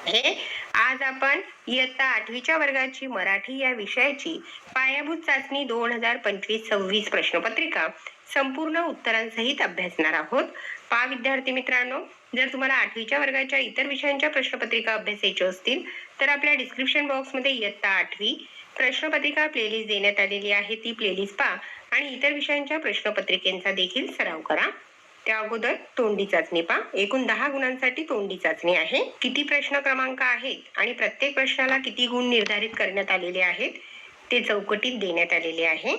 आहे. आज आपण इयत्ता 8वीच्या वर्गाची मराठी या विषयाची पायाभूत चाचणी 2025-26 प्रश्नपत्रिका संपूर्ण उत्तरांसहित अभ्यासणार आहोत. विद्यार्थी मित्रांनो, जर तुम्हाला 8वीच्या वर्गाच्या इतर विषयांच्या प्रश्नपत्रिका अभ्यासायच्या असतील तर आपल्या डिस्क्रिप्शन बॉक्समध्ये इयत्ता 8वी प्रश्नपत्रिका प्लेलिस्ट देण्यात आलेली आहे. ती प्लेलिस्ट पहा आणि इतर विषयांच्या प्रश्नपत्रिकेचा देखील सराव करा. त्या अगोदर तोंडी चाचणी पहा. एकूण 10 गुणांसाठी तोंडी चाचणी आहे. किती प्रश्न क्रमांक आहेत आणि प्रत्येक प्रश्नाला किती गुण निर्धारित करण्यात आलेले आहेत ते चौकटीत देण्यात आलेले आहे.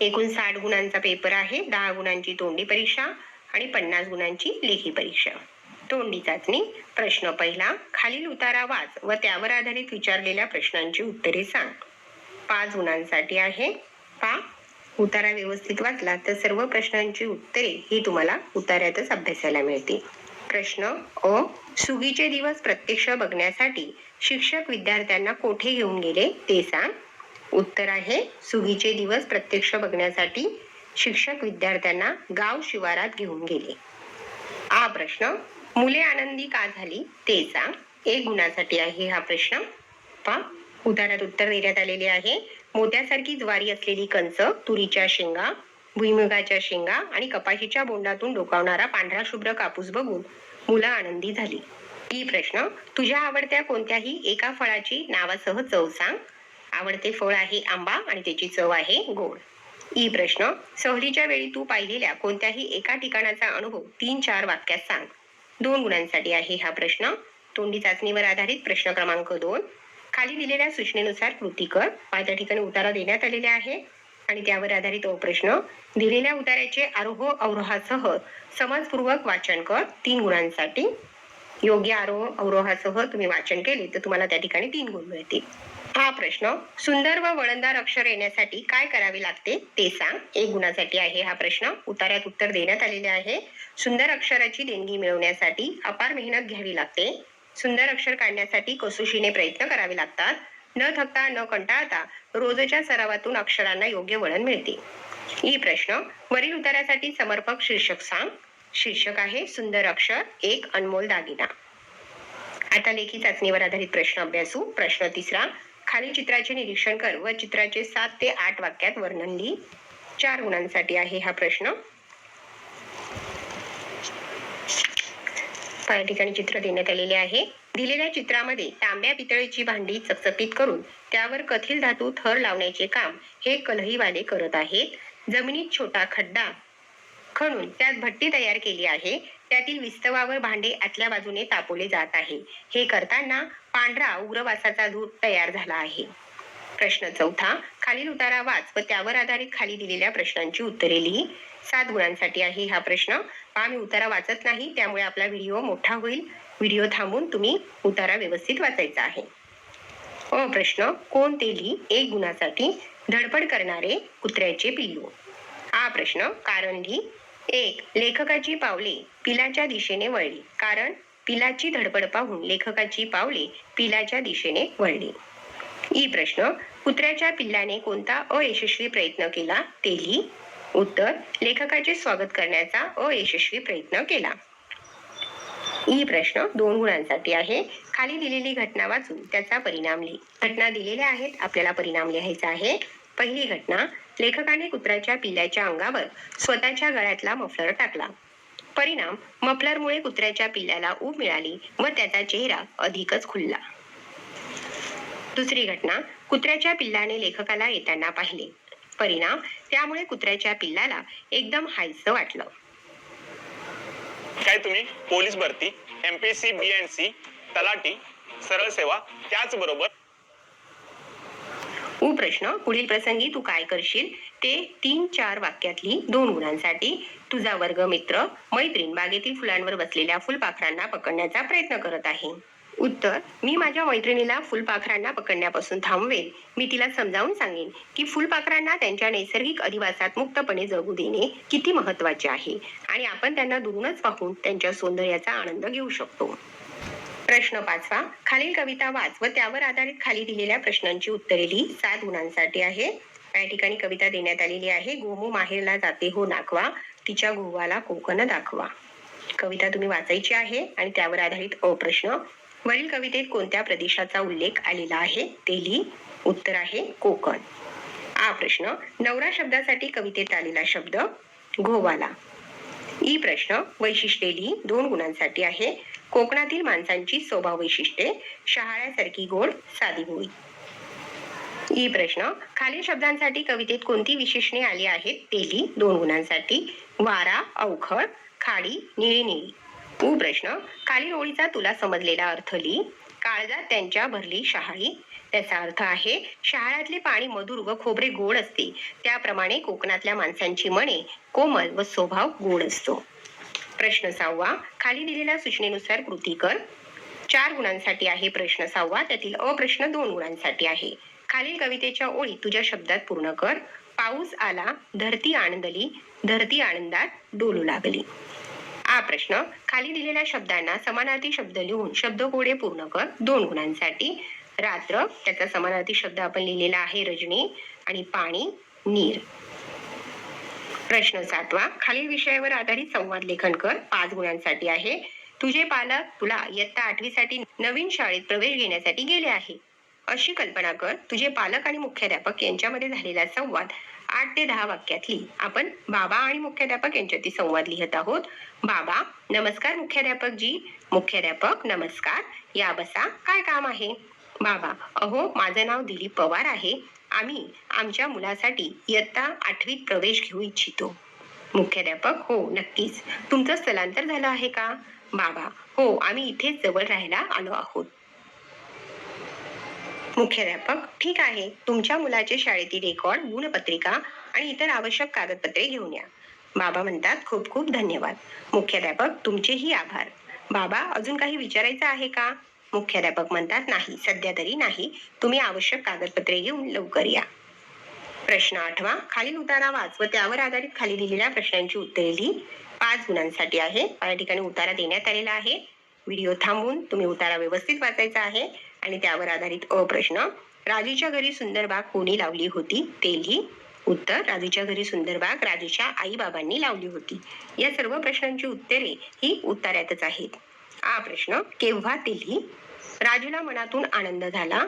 एकूण 60 गुणांचा पेपर आहे. 10 गुणांची तोंडी परीक्षा आणि 50 गुणांची लेखी परीक्षा. तोंडी चाचणी. प्रश्न पहिला. खालील उतारा वाच व त्यावर आधारित विचारलेल्या प्रश्नांची उत्तरे सांग. 5 गुणांसाठी आहे. उतारा व्यवस्थित वाचला तर सर्व प्रश्नांची उत्तरे ही तुम्हाला उतार्यातच अभ्यासायला मिळतील. प्रश्न अ. सुगीचे दिवस प्रत्यक्ष बघण्यासाठी शिक्षक विद्यार्थ्यांना कोठे घेऊन गेले ते सांग. उत्तर आहे सुगीचे दिवस प्रत्यक्ष बघण्यासाठी शिक्षक विद्यार्थ्यांना गाव शिवारात घेऊन गेले. हा प्रश्न. मुले आनंदी का झाली ते सांग. 1 गुणासाठी आहे हा प्रश्न. उतारात उत्तर देण्यात आलेले आहे. मोत्यासारखी ज्वारी असलेली कंस, तुरीच्या शेंगा, भुईमुगाच्या शेंगा आणि कपाशीच्या बोंडातून डोकावणारा पांढरा शुभ्र कापूस बघून मुलं आनंदी झाली. ही प्रश्न. तुझ्या आवडत्या कोणत्याही एका फळाची नावासह चव सांग. आवडते फळ आहे आंबा आणि त्याची चव आहे गोड. ही प्रश्न. सहलीच्या वेळी तू पाहिलेल्या कोणत्याही एका ठिकाणाचा अनुभव 3-4 वाक्यात सांग. 2 गुणांसाठी आहे हा प्रश्न. तोंडी चाचणीवर आधारित प्रश्न क्रमांक 2. खाली दिलेल्या सूचनेनुसार कृती कर. त्या ठिकाणी उतारा देण्यात आलेले आहे आणि त्यावर आधारित प्रश्न. दिलेल्या उतार्याचे आरोह अवरोहासह समजपूर्वक वाचन कर. 3 गुणांसाठी. योग्य आरोह अवरोहासह तुम्ही वाचन केले तर तुम्हाला त्या ठिकाणी 3 गुण मिळतील. हा प्रश्न. सुंदर व वळणदार अक्षर येण्यासाठी काय करावे लागते ते सांग. 1 गुणासाठी आहे हा प्रश्न. उतार्यात उत्तर देण्यात आलेले आहे. सुंदर अक्षराची देणगी मिळवण्यासाठी अपार मेहनत घ्यावी लागते. सुंदर अक्षर काढण्यासाठी कसोशीने प्रयत्न करावे लागतात. न थकता न कंटाळता रोजच्या सरावातून अक्षरांना योग्य वळण मिळते. ही प्रश्न. वरील उतारासाठी समर्पक शीर्षक सांग. शीर्षक आहे सुंदर अक्षर एक अनमोल दागिना. आता लेखी चाचणीवर आधारित प्रश्न अभ्यासू. प्रश्न तिसरा. खालील चित्राचे निरीक्षण कर व चित्राचे 7 ते 8 वाक्यात वर्णन लिही. 4 गुणांसाठी आहे हा प्रश्न. या ठिकाणी चित्र देण्यात आलेले आहे. दिलेल्या चित्रामध्ये तांब्या पितळेची भांडी चकचकीत करून त्यावर कथील धातू थर लावण्याचे काम हे कलहीवाले करत आहेत. जमिनीत छोटा खड्डा खणून त्यात भट्टी तयार केली आहे. त्यातील विस्तवावर भांडे आतल्या बाजूने तापवले जात आहे. हे करताना पांढरा उग्रवासाचा धूर तयार झाला आहे. प्रश्न चौथा. खालील उतारा वाच व त्यावर आधारित खाली दिलेल्या प्रश्नांची उत्तरे लिही. 7 गुणांसाठी आहे हा प्रश्न. मी उतारा वाचत नाही त्यामुळे आपला व्हिडिओ मोठा होईल. व्हिडिओ थांबून तुम्ही उतारा व्यवस्थित वाचायचा आहे. प्रश्न. कोण ते लिही. 1 गुणासाठी. धडपड करणारे कुत्र्याचे पिल्लू. हा प्रश्न. कारण लिही. 1. लेखकाची पावले पिलाच्या दिशेने वळली. कारण पिलाची धडपड पाहून लेखकाची पावले पिलाच्या दिशेने वळली. ही प्रश्न. कुत्र्याच्या पिल्लाने कोणता अयशस्वी प्रयत्न केला ते लिही. उत्तर. लेखकाचे स्वागत करण्याचा अयशस्वी प्रयत्न केला. ही प्रश्न. 2 गुणांसाठी आहे. खाली दिलेली घटना वाचून त्याचा परिणाम लिही. घटना दिलेल्या आहेत, आपल्याला परिणाम लिहायचा आहे. पहिली घटना. लेखकाने कुत्र्याच्या पिल्लाच्या अंगावर स्वतःच्या गळ्यातला मफलर टाकला. परिणाम. मफलरमुळे कुत्र्याच्या पिल्लाला ऊब मिळाली व त्याचा चेहरा अधिकच खुलला. दुसरी घटना. कुत्र्याच्या पिल्लाने लेखकाला येताना पाहिले. परिणाम. त्यामुळे कुत्र्याच्या पिल्लाला एकदम हायसं वाटलं. काय तुम्ही पोलीस भरती, MPSC, BNC, तलाठी, सरळ सेवा त्याचबरोबर प्रश्न. पुढील प्रसंगी तू काय करशील ते 3-4 वाक्यातली 2 गुणांसाठी. तुझा वर्ग मित्र मैत्रीण बागेतील फुलांवर बसलेल्या फुलपाखरांना पकडण्याचा प्रयत्न करत आहे. उत्तर. मी माझ्या मैत्रिणीला फुलपाखरांना पकडण्यापासून थांबवेल. मी तिला समजावून सांगेन की फुलपाखरांना त्यांच्या नैसर्गिक अधिवासात मुक्तपणे जगू देणे किती महत्वाचे आहे आणि आपण त्यांना दुरूनच पाहून त्यांच्या सौंदर्याचा आनंद घेऊ शकतो. प्रश्न 5. खालील कविता वाच व त्यावर आधारित खाली दिलेल्या प्रश्नांची उत्तरे लिही. 7 गुणांसाठी आहे. या ठिकाणी कविता देण्यात आलेली आहे. गोमू माहेरला जाते हो नाखवा, तिच्या गोवाला कोकण दाखवा. कविता तुम्ही वाचायची आहे आणि त्यावर आधारित प्रश्न. वरील कवितेत कोणत्या प्रदेशाचा उल्लेख आलेला आहे ते लिही. उत्तर आहे कोकण. आ प्रश्न, नवरा शब्दासाठी कवितेत आलेला शब्द घोवाला. ई प्रश्न, वैशिष्ट्ये लिही. 2 गुणांसाठी आहे. कोकणातील माणसांची स्वभाव वैशिष्ट्ये, शहाळ्यासारखी गोड साधी भोळी. ई प्रश्न, खालील शब्दांसाठी कवितेत कोणती विशेषणे आली आहेत ते लिही. 2 गुणांसाठी. वारा, अवखळ, खाडी, निळी निळी. उ प्रश्न, खालील ओळीचा तुला समजलेला अर्थ लिही. काळजात त्यांच्या भरली शहाळी. त्याचा अर्थ आहे शहाळ्यातले पाणी मधुर व खोबरे गोड असते, त्याप्रमाणे कोकणातल्या माणसांची मने कोमल व स्वभाव गोड असतो. प्रश्न 6वा, खाली दिलेल्या सूचनेनुसार कृती कर. 4 गुणांसाठी आहे प्रश्न 6वा, त्यातील अ प्रश्न 2 गुणांसाठी आहे. खालील कवितेच्या ओळी तुझ्या शब्दात पूर्ण कर. पाऊस आला, धरती आनंदली, धरती आनंदात डोलू लागली. आ प्रश्न, खाली दिलेल्या शब्दांना समानार्थी शब्द लिहून शब्दकोडे पूर्ण कर. 2 गुणांसाठी. रात्र, त्याचा समानार्थी शब्द आपण लिहिलेला आहे रजनी, आणि पाणी नीर. प्रश्न 7वा, खालील विषयावर आधारित संवाद लेखन कर. 5 गुणांसाठी आहे. तुझे पालक तुला इयत्ता 8वी साठी नवीन शाळेत प्रवेश घेण्यासाठी गेले आहे अशी कल्पना कर. तुझे पालक आणि मुख्याध्यापक यांच्यामध्ये झालेला संवाद 8 ते 10 वाक्यात लिही. आपण बाबा आणि मुख्याध्यापक यांच्यातील संवाद लिहित आहोत. बाबा, नमस्कार मुख्याध्यापक जी. मुख्याध्यापक, नमस्कार, या बसा, काय काम आहे? बाबा, अहो, माझं नाव दिलीप पवार आहे. आम्ही आमच्या मुलासाठी इयत्ता 8वीत प्रवेश घेऊ इच्छितो. मुख्याध्यापक, हो नक्कीच. तुमचं स्थलांतर झालं आहे का? बाबा, हो, आम्ही इथेच जवळ राहायला आलो आहोत. मुख्याध्यापक, ठीक आहे. तुमच्या मुलाचे शाळेतील रेकॉर्ड, गुणपत्रिका आणि इतर आवश्यक कागदपत्रे घेऊन या. बाबा म्हणतात, खूप खूप धन्यवाद. मुख्याध्यापक, तुमचेही आभार. बाबा, अजून काही विचारायचं आहे का? मुख्याध्यापक म्हणतात, नाही, सध्या तरी नाही. तुम्ही आवश्यक कागदपत्रे घेऊन लवकर या. प्रश्न 8वा, खालील उतारा वाच व त्यावर आधारित खाली दिलेल्या प्रश्नांची उत्तरे लिही. 5 गुणांसाठी आहे. या ठिकाणी उतारा देण्यात आलेला आहे. व्हिडिओ थांबवून तुम्ही उतारा व्यवस्थित वाचायचा आहे आणि त्यावर आधारित अ प्रश्न, राजूच्या घरी सुंदर बाग कोणी लावली होती ते लिही. उत्तर, राजूच्या घरी सुंदर बाग राजूच्या आई बाबांनी लावली होती. या सर्व प्रश्नांची उत्तरे ही उतार्यातच आहेत. आ प्रश्न, केव्हा ते लिही. राजूला मनातून आनंद झाला.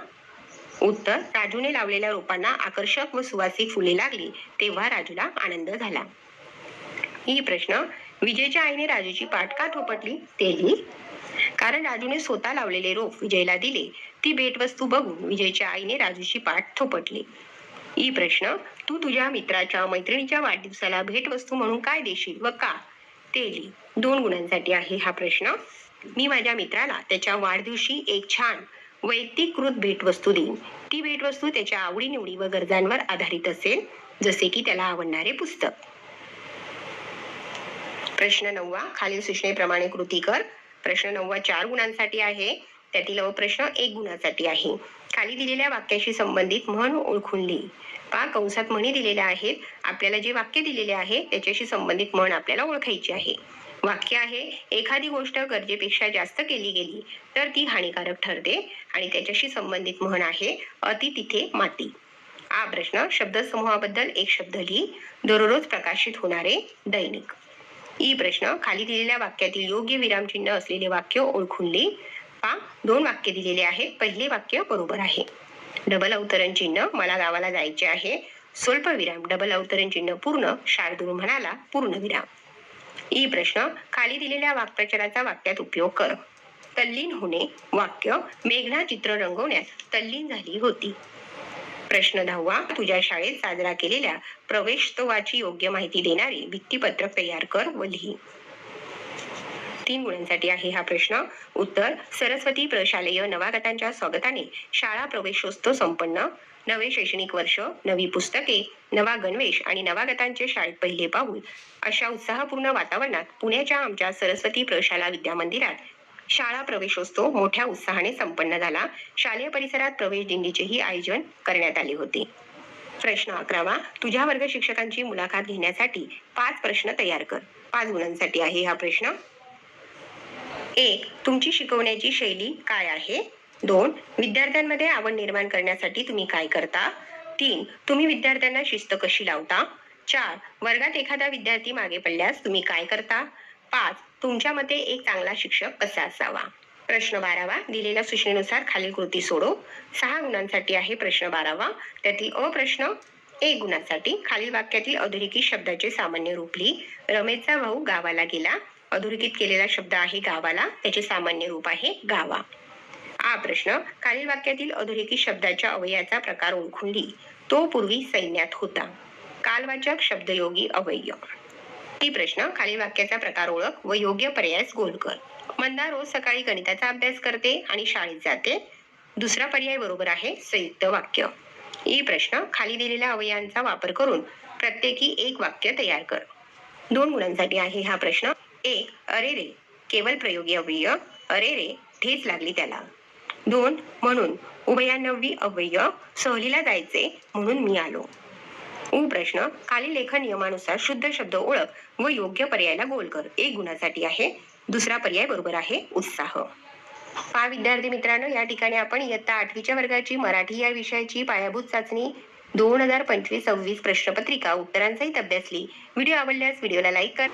उत्तर, राजूने लावलेल्या रोपांना आकर्षक व सुवासिक फुले लागली तेव्हा राजूला आनंद झाला. ही प्रश्न, विजयच्या आईने राजूची पाठ का थोपटली ते लिही. कारण राजूने स्वतः लावलेले रोप विजयला दिले. ती भेटवस्तू बघून विजयच्या आईने राजूची पाठ थोपटली. ही प्रश्न, तू तुझ्या मित्राच्या मैत्रिणीच्या वाढदिवसाला भेटवस्तू म्हणून काय देशील व का ते लिही. 2 गुणांसाठी आहे हा प्रश्न. मी माझ्या मित्राला त्याच्या वाढदिवशी एक छान वैयक्तिकृत भेटवस्तू देईन. ती भेटवस्तू त्याच्या आवडीनिवडी व गरजांवर आधारित असेल, जसे की त्याला आवडणारे पुस्तक. प्रश्न 9वा, खालील सूचनेप्रमाणे कृती कर. प्रश्न 9वा 4 गुणांसाठी आहे. त्यातील अ प्रश्न 1 गुणासाठी आहे. खाली दिलेल्या वाक्याशी संबंधित म्हण ओळखून लिही. पहा, कंसात म्हणी दिलेल्या आहेत. आपल्याला जे वाक्य दिलेले आहे त्याच्याशी संबंधित म्हण आपल्याला ओळखायची आहे. वाक्य आहे, एखादी गोष्ट गरजेपेक्षा जास्त केली गेली तर ती हानिकारक ठरते, आणि त्याच्याशी संबंधित म्हण आहे, अति तिथे माती. हा प्रश्न, शब्दसमूहाबद्दल एक शब्द लिही. दररोज प्रकाशित होणारे दैनिक. ई प्रश्न, खाली दिलेल्या वाक्यातील योग्य विरामचिन्ह असलेले वाक्य ओळखून लिही. पहा, 2 वाक्य दिलेले आहेत. पहिले वाक्य बरोबर आहे. डबल अवतरण चिन्ह, मला गावाला जायचे आहे. स्वल्प विराम, डबल अवतरण चिन्ह पूर्ण, शार्दूल म्हणाला, पूर्ण विराम. ई प्रश्न, खाली दिलेल्या वाक्प्रचाराचा वाक्यात उपयोग कर. तल्लीन होणे. वाक्य, मेघना चित्र रंगवण्यात तल्लीन झाली होती. प्रश्न 10वा, तुझ्या शाळेत साजरा केलेल्या प्रवेशोत्सवाची योग्य माहिती देणारे भित्तीपत्रक तयार कर व लिही. 3 गुणांसाठी आहे हा प्रश्न. उत्तर, सरस्वती प्रशालेय नवागतांच्या स्वागताने शाळा प्रवेशोत्सव संपन्न. नवे शैक्षणिक वर्ष, नवी पुस्तके, नवा गणवेश आणि नवागतांचे शाळेत पहिले पाऊल अशा उत्साहपूर्ण वातावरणात पुण्याच्या आमच्या सरस्वती प्रशाला विद्यामंदिरात शाळा प्रवेशोत्सव मोठ्या उत्साहाने संपन्न झाला. शालेय परिसरात प्रवेश दिंडीचेही आयोजन करण्यात आले होते. प्रश्न 11वा, तुझ्या वर्ग शिक्षकांची मुलाखत घेण्यासाठी 5 प्रश्न तयार कर. 5 गुणांसाठी आहे हा प्रश्न. 1. तुमची शिकवण्याची शैली काय आहे? 2. विद्यार्थ्यांमध्ये आवड निर्माण करण्यासाठी तुम्ही काय करता? 3. तुम्ही विद्यार्थ्यांना शिस्त कशी लावता? 4. वर्गात एखादा विद्यार्थी मागे पडल्यास तुम्ही काय करता? 5. तुमच्या मते एक चांगला शिक्षक कसा असावा? प्रश्न 12वा दिलेल्या सूचनेनुसार खालील कृती सोडव. 6 गुणांसाठी आहे प्रश्न 12वा. त्यातील अ प्रश्न 1 गुणासाठी खालील वाक्यातील अधोरेखित शब्दाचे सामान्य रूप लिही. रमेशचा भाऊ गावाला गेला. अधोरेखित केलेला शब्द आहे गावाला, त्याचे सामान्य रूप आहे गावा. हा प्रश्न खालील वाक्यातील अधोरेखित शब्दाच्या अवयवाचा प्रकार ओळखून लिही. तो पूर्वी सैन्यात होता. कालवाचक शब्दयोगी अवयव. ती प्रश्न खालील वाक्याचा प्रकार ओळख व योग्य पर्यायास गोल कर. मंदा रोज सकाळी गणिताचा अभ्यास करते आणि शाळेत जाते. दुसरा पर्याय बरोबर आहे. संयुक्त वाक्य. ही प्रश्न खाली दिलेल्या अवयवांचा वापर करून प्रत्येकी एक वाक्य तयार कर. 2 गुणांसाठी आहे हा प्रश्न. 1 अरे रे केवळ प्रयोगी अव्यय. अरे रे ठेच लागली त्याला. 2 म्हणून उभयान्वयी अव्यय. सहलीला जायचे म्हणून मी आलो. प्रश्न खालील लेखन नियमानुसार शुद्ध शब्द ओळख व योग्य पर्यायाला गोल कर. 1 गुणासाठी आहे. दुसरा पर्याय बरोबर आहे. उत्साह. पहा विद्यार्थी मित्रांनो, या ठिकाणी आपण इयत्ता 8वीच्या वर्गाची मराठी या विषयाची पायाभूत चाचणी 2025-26 प्रश्नपत्रिका उत्तरांसहित अभ्यासली. व्हिडिओ आवडल्यास व्हिडिओला लाईक कर.